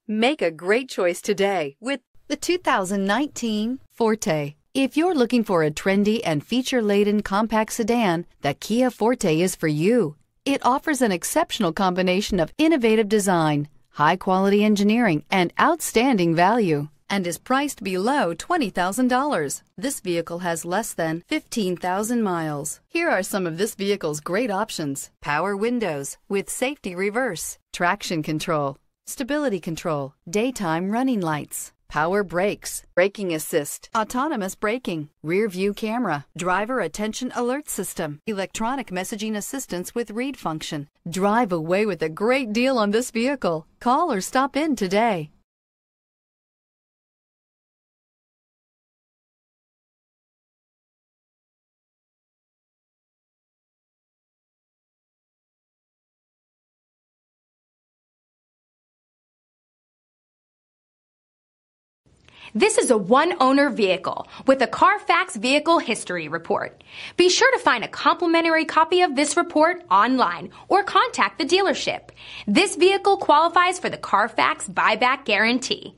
Make a great choice today with the 2019 Forte. If you're looking for a trendy and feature-laden compact sedan, the Kia Forte is for you. It offers an exceptional combination of innovative design, high-quality engineering, and outstanding value, and is priced below $20,000. This vehicle has less than 15,000 miles. Here are some of this vehicle's great options: power windows with safety reverse, traction control, stability control, daytime running lights, power brakes, braking assist, autonomous braking, rear view camera, driver attention alert system, electronic messaging assistance with read function. Drive away with a great deal on this vehicle. Call or stop in today. This is a one-owner vehicle with a Carfax Vehicle History Report. Be sure to find a complimentary copy of this report online or contact the dealership. This vehicle qualifies for the Carfax Buyback Guarantee.